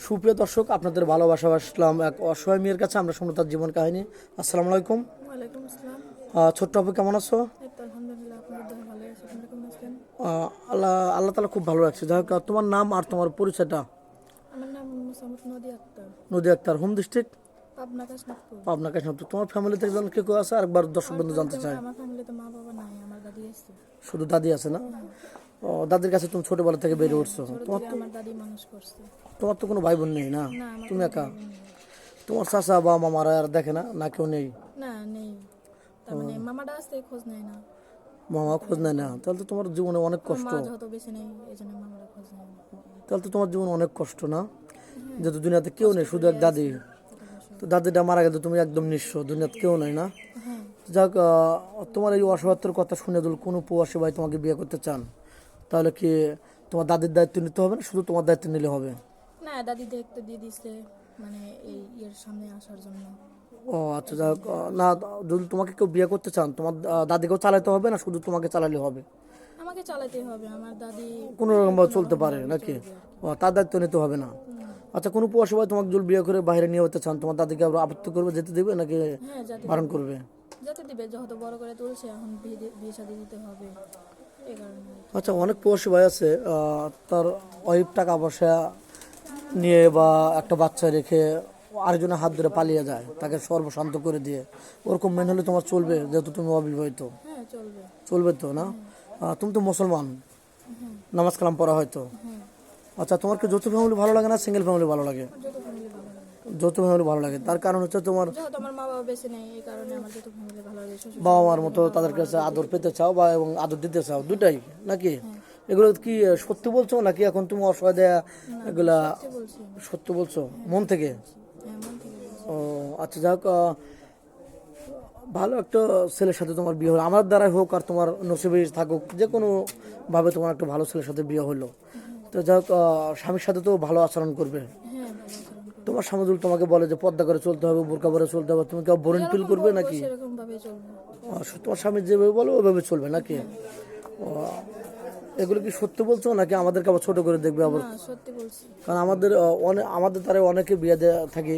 সুপ্রিয় দর্শক, আপনাদের ভালোবাসা আসলাম এক অসহায় মেয়ের কাছে। আমরা শুনবো তার জীবন কাহিনী। আসসালামু আলাইকুম। ওয়ালাইকুম আসসালাম। ছোট্ট আপু, কেমন আছো? এই তো আলহামদুলিল্লাহ, আপনাদের দোয়া ভালো আছে। আপনারা কেমন আছেন? আল্লাহ আল্লাহ তালা খুব ভালো রাখছে। যাই হোক, তোমার নাম আর তোমার পরিচয়টা। আমার নাম মোসাম্মদ নদী আক্তার, নদী আক্তার, হোম ডিস্ট্রিক্ট পাবনা কাশনাথপুর। পাবনা কাশনাথপুর। তোমার ফ্যামিলিতে একজন কে কেউ আছে? আরেকবার দর্শক বন্ধু জানতে চাই। আমার ফ্যামিলিতে মা বাবা নাই, আমার দাদি আছে। শুধু দাদি আছে না? দাদির কাছে তুমি ছোটবেলা থেকে বেড়ে উঠছো। ছোট তোমার থেকে তো আমার দাদি মানুষ করছে। তোমার তো কোনো ভাই বোন নেই না? না, আমার তুমি কোনো একা? ভাই বোন নেই। তোমার চাচা বা মামারা আর দেখে না, না কেউ নেই? না, নেই। তার মানে মামাটা আছে, খোঁজ নেয় না। মামা খোঁজ নেয় না? তাহলে তো তোমার জীবনে অনেক আমার কষ্ট। মা যেহেতু বেশি নেই, এই জন্য মামারা খোঁজ নেয় না। তাহলে তো তোমার জীবন অনেক কষ্ট না? যেহেতু দুনিয়াতে কেউ নেই, শুধু এক দাদি। তো দাদিটা মারা গেছে, তুমি একদম নিঃস্ব, দুনিয়াতে কেউ নাই না? হ্যাঁ। যাক, তোমার এই অসহায়ত্বের কথা শুনে যদি কোনো প্রবাসী ভাই তোমাকে বিয়ে করতে চান, তাহলে কি তোমার দাদির দায়িত্ব নিতে হবে না শুধু তোমার দায়িত্ব নিলে হবে? না, দাদি দায়িত্ব দিয়ে দিচ্ছে, মানে এই ইয়ের সামনে আসার জন্য। ও আচ্ছা, যাক, না, যদি তোমাকে কেউ বিয়ে করতে চান, তোমার দাদিকেও চালাতে হবে না শুধু তোমাকে চালালে হবে? আমাকে চালাতে হবে, আমার দাদি কোনো রকম ভাবে চলতে পারে নাকি? তার দায়িত্ব নিতে হবে না? আচ্ছা, কোনো প্রবাসী ভাই তোমাকে যদি বিয়ে করে বাইরে নিয়ে যেতে চান, তোমার দাদিকে আবার আপত্তি করবে, যেতে দেবে নাকি হ্যাঁ, যাতে বারণ করবে? যাতে দিবে, যেহেতু বড় করে তুলছে, এখন বিয়ে শাদী দিতে হবে, এই কারণে। আচ্ছা, অনেক প্রবাসী ভাই আছে, তার ওয়াইফ টাকা পয়সা নিয়ে বা একটা বাচ্চা রেখে আরেকজনের হাত ধরে পালিয়ে যায়, তাকে সর্বশান্ত করে দিয়ে। ওরকম মেনে হলে তোমার চলবে, যেহেতু তুমি অবিবাহিত? হ্যাঁ, চলবে। চলবে তো না? তুমি তো মুসলমান, নামাজ কালাম পড়া হয়তো। হ্যাঁ, আচ্ছা, তোমার কি যৌথ ফ্যামিলি ভালো লাগে না সিঙ্গেল ফ্যামিলি ভালো লাগে? যত ফ্যামিলি ভালো লাগে। যৌথ ফ্যামিলি ভালো লাগে, তার কারণ হচ্ছে তোমার যেহেতু আমার মা বাবা বেশি নেই, এই কারণে আমার যত ফ্যামিলি ভালো লাগে। শ্বশুর বাবা মার মতো তাদের কাছে আদর পেতে চাও বা এবং আদর দিতে চাও, দুটাই নাকি? এগুলো কি সত্যি বলছো নাকি এখন তুমি অসহায় দেয়া এগুলা সত্যি বলছি। সত্যি বলছো মন থেকে? হ্যাঁ, মন থেকে বলছি। ও আচ্ছা, যাক, ভালো একটা ছেলের সাথে তোমার বিয়ে হলো, আমার দ্বারাই হোক আর তোমার নসিবে থাকুক, যে কোনো ভাবে তোমার একটা ভালো ছেলের সাথে বিয়ে হলো। তো যাক, স্বামীর সাথে তো ভালো আচরণ করবে। হ্যাঁ, ভালো আচরণ করবো। তোমার স্বামী যদি তোমাকে বলে যে পর্দা করে চলতে হবে, বোরকা পরে চলতে হবে, তুমি কেউ বোরিং ফিল করবে নাকি? সেরকম ভাবে চলবো। তোমার স্বামী যেভাবে বলো ওইভাবে চলবে নাকি? ও, এগুলো কি সত্যি বলছো নাকি আমাদেরকে আবার ছোট করে দেখবে আবার? না, সত্যি বলছি। কারণ আমাদের আমাদের দ্বারা অনেকে বিয়ে দেওয়া থাকে,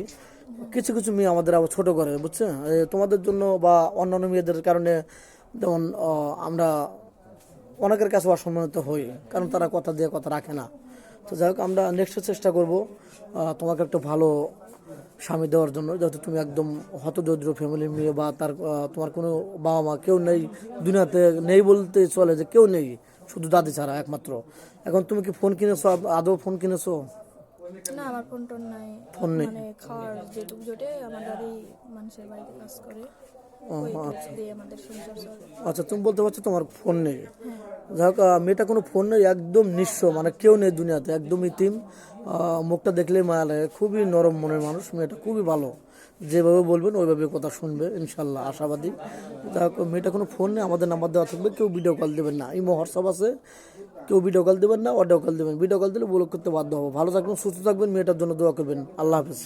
কিছু কিছু মেয়ে আমাদের আবার ছোট করে, বুঝছো? তোমাদের জন্য বা অন্যান্য মেয়েদের কারণে যেমন আমরা অনেকের কাছে অসম্মানিত হই, কারণ তারা কথা দিয়ে কথা রাখে না। তো যাই হোক, আমরা নেক্সট চেষ্টা করব তোমাকে একটা ভালো স্বামী দেওয়ার জন্য, যাতে তুমি একদম হতদরিদ্র ফ্যামিলির মেয়ে বা তার তোমার কোনো বাবা মা কেউ নেই দুনিয়াতে, নেই বলতে চলে, যে কেউ নেই শুধু দাদি ছাড়া একমাত্র। এখন তুমি কি ফোন কিনেছো? আদৌ ফোন কিনেছো? না, আমার ফোন টোন নাই। ফোন নেই? মানে খাওয়ার যেটুকু জোটে আমার দাদি মানুষের বাড়িতে কাজ করে, ও ওইটুকু আচ্ছা দিয়ে আমাদের সংসার চলে। আচ্ছা, তুমি বলতে পারছো তোমার ফোন নেই। যাই হোক, মেয়েটা কোনো ফোন নেই, একদম নিঃস্ব, মানে কেউ নেই দুনিয়াতে, একদম ইতিম। মুখটা দেখলেই মায়া লাগে, খুবই নরম মনের মানুষ মেয়েটা, খুবই ভালো। যেভাবে বলবেন ওইভাবে কথা শুনবে ইনশাল্লাহ, আশাবাদী। যাই হোক, মেয়েটা কোনো ফোন নেই, আমাদের নাম্বার দেওয়া থাকবে, কেউ ভিডিও কল দেবেন না, ইমো হোয়াটসঅ্যাপ আছে, কেউ ভিডিও কল দেবেন না, অডিও কল দেবেন। ভিডিও কল দিলে ব্লক করতে বাধ্য হবো। ভালো থাকবেন, সুস্থ থাকবেন, মেয়েটার জন্য দোয়া করবেন। আল্লাহ হাফিজ।